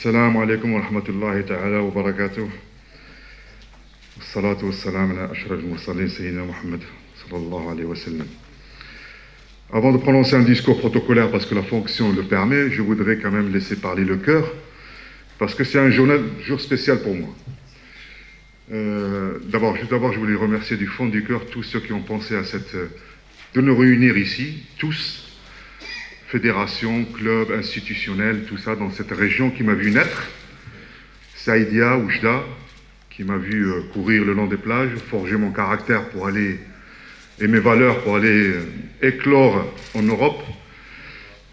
السلام عليكم ورحمة الله تعالى وبركاته. والصلاة والسلام على أشرف المرسلين سيدنا Mohammed sallallahu alayhi wa sallam. Avant de prononcer un discours protocolaire parce que la fonction le permet, je voudrais quand même laisser parler le cœur parce que c'est un jour spécial pour moi. D'abord, je voulais remercier du fond du cœur tous ceux qui ont pensé à de nous réunir ici, tous, fédération, club, institutionnel, tout ça, dans cette région qui m'a vu naître, Saïdia, Oujda, qui m'a vu courir le long des plages, forger mon caractère pour aller, et mes valeurs pour aller éclore en Europe,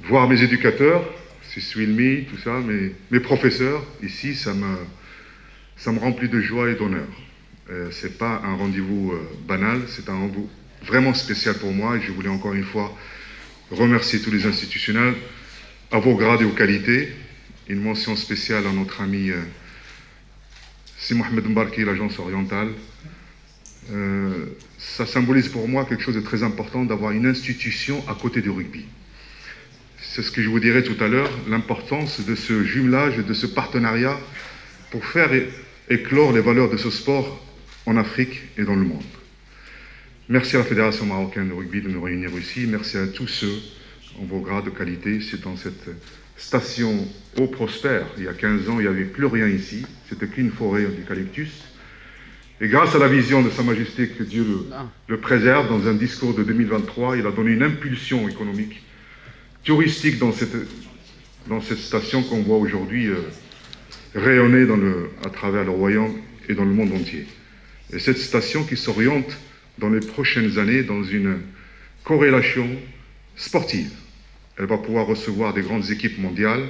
voir mes éducateurs, Siswilmi, tout ça, mes professeurs, ici, ça me remplit de joie et d'honneur. C'est pas un rendez-vous banal, c'est un rendez-vous vraiment spécial pour moi, et je voulais encore une fois remercier tous les institutionnels, à vos grades et aux qualités. Une mention spéciale à notre ami Si Mohamed Mbarki, l'agence orientale. Ça symbolise pour moi quelque chose de très important d'avoir une institution à côté du rugby. C'est ce que je vous dirai tout à l'heure, l'importance de ce jumelage, de ce partenariat pour faire éclore les valeurs de ce sport en Afrique et dans le monde. Merci à la Fédération marocaine de rugby de nous réunir ici. Merci à tous ceux en vos grades de qualité. C'est dans cette station eau prospère. Il y a 15 ans, il n'y avait plus rien ici. C'était qu'une forêt d'eucalyptus. Et grâce à la vision de Sa Majesté, que Dieu le préserve, dans un discours de 2023, il a donné une impulsion économique, touristique dans cette station qu'on voit aujourd'hui rayonner à travers le royaume et dans le monde entier. Et cette station qui s'oriente dans les prochaines années dans une corrélation sportive. Elle va pouvoir recevoir des grandes équipes mondiales,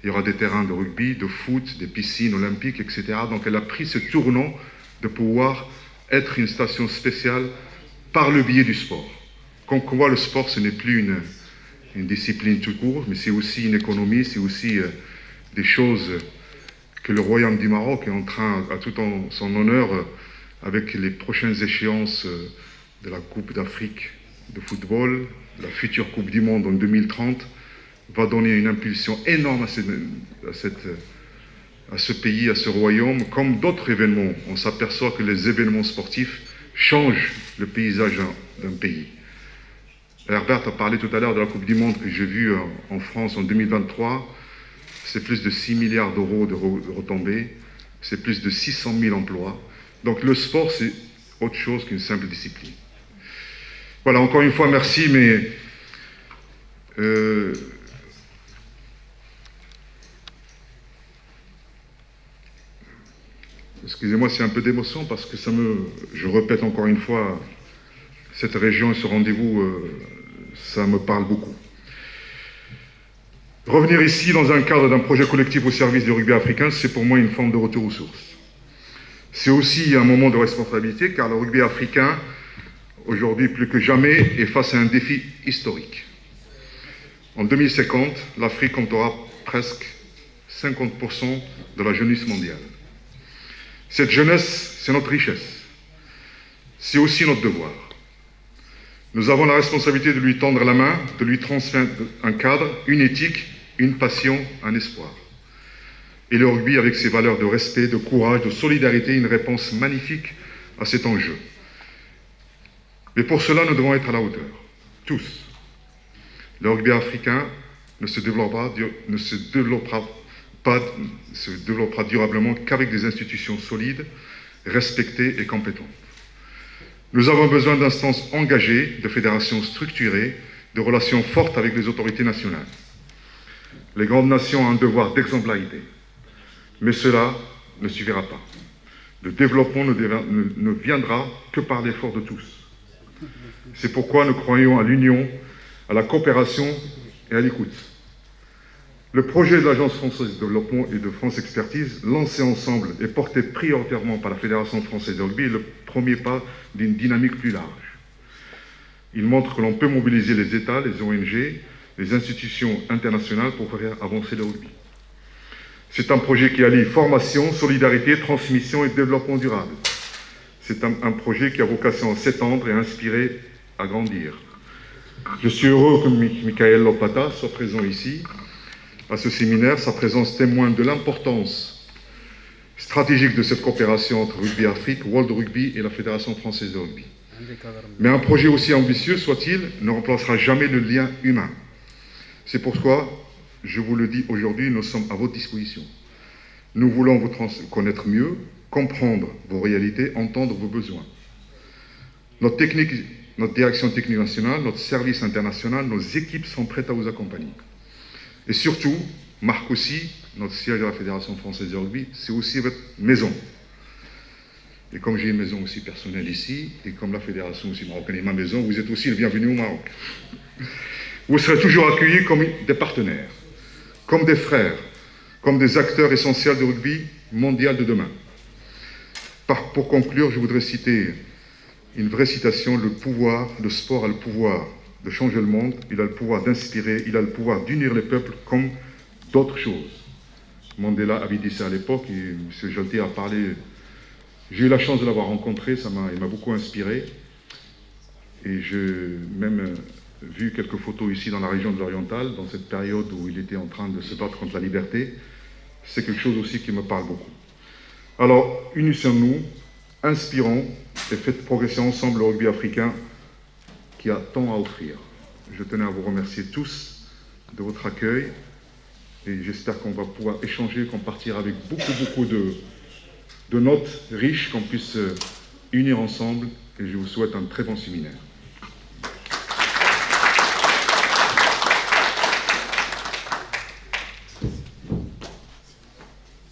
il y aura des terrains de rugby, de foot, des piscines olympiques, etc. Donc elle a pris ce tournant de pouvoir être une station spéciale par le biais du sport. Comme on voit, le sport, ce n'est plus une discipline tout court, mais c'est aussi une économie, c'est aussi des choses que le Royaume du Maroc est en train, à tout en son honneur, avec les prochaines échéances de la Coupe d'Afrique de football, la future Coupe du Monde en 2030, va donner une impulsion énorme à ce pays, à ce royaume, comme d'autres événements. On s'aperçoit que les événements sportifs changent le paysage d'un pays. Herbert a parlé tout à l'heure de la Coupe du Monde que j'ai vue en France en 2023. C'est plus de 6 milliards d'euros de retombées, c'est plus de 600 000 emplois. Donc le sport, c'est autre chose qu'une simple discipline. Voilà, encore une fois, merci, mais excusez-moi, c'est un peu d'émotion parce que je répète encore une fois, cette région et ce rendez-vous, ça me parle beaucoup. Revenir ici dans un cadre d'un projet collectif au service du rugby africain, c'est pour moi une forme de retour aux sources. C'est aussi un moment de responsabilité car le rugby africain, aujourd'hui plus que jamais, est face à un défi historique. En 2050, l'Afrique comptera presque 50% de la jeunesse mondiale. Cette jeunesse, c'est notre richesse. C'est aussi notre devoir. Nous avons la responsabilité de lui tendre la main, de lui transmettre un cadre, une éthique, une passion, un espoir. Et le rugby, avec ses valeurs de respect, de courage, de solidarité, une réponse magnifique à cet enjeu. Mais pour cela, nous devons être à la hauteur, tous. Le rugby africain ne se développera durablement qu'avec des institutions solides, respectées et compétentes. Nous avons besoin d'instances engagées, de fédérations structurées, de relations fortes avec les autorités nationales. Les grandes nations ont un devoir d'exemplarité. Mais cela ne suffira pas. Le développement ne viendra que par l'effort de tous. C'est pourquoi nous croyons à l'union, à la coopération et à l'écoute. Le projet de l'Agence française de développement et de France Expertise, lancé ensemble et porté prioritairement par la Fédération française de rugby, est le premier pas d'une dynamique plus large. Il montre que l'on peut mobiliser les États, les ONG, les institutions internationales pour faire avancer le rugby. C'est un projet qui allie formation, solidarité, transmission et développement durable. C'est un projet qui a vocation à s'étendre et à inspirer, à grandir. Je suis heureux que Michael Lopata soit présent ici. à ce séminaire. Sa présence témoigne de l'importance stratégique de cette coopération entre Rugby Afrique, World Rugby et la Fédération française de rugby. Mais un projet aussi ambitieux soit-il ne remplacera jamais le lien humain. C'est pourquoi, je vous le dis aujourd'hui, nous sommes à votre disposition. Nous voulons vous connaître mieux, comprendre vos réalités, entendre vos besoins. Notre direction technique nationale, notre service international, nos équipes sont prêtes à vous accompagner. Et surtout, Marc aussi, notre siège à la Fédération française de rugby, c'est aussi votre maison. Et comme j'ai une maison aussi personnelle ici, et comme la Fédération aussi marocaine est ma maison, vous êtes aussi le bienvenu au Maroc. Vous serez toujours accueillis comme des partenaires, comme des frères, comme des acteurs essentiels du rugby mondial de demain. Pour conclure, je voudrais citer une vraie citation: le sport a le pouvoir de changer le monde, il a le pouvoir d'inspirer, il a le pouvoir d'unir les peuples comme d'autres choses. Mandela avait dit ça à l'époque, et M. Jolté a parlé. J'ai eu la chance de l'avoir rencontré, il m'a beaucoup inspiré. Et j'ai même vu quelques photos ici dans la région de l'Oriental, dans cette période où il était en train de se battre contre la liberté. C'est quelque chose aussi qui me parle beaucoup. Alors, unissons-nous, inspirons et faites progresser ensemble le rugby africain qui a tant à offrir. Je tenais à vous remercier tous de votre accueil et j'espère qu'on va pouvoir échanger, qu'on partira avec beaucoup de notes riches, qu'on puisse unir ensemble, et je vous souhaite un très bon séminaire.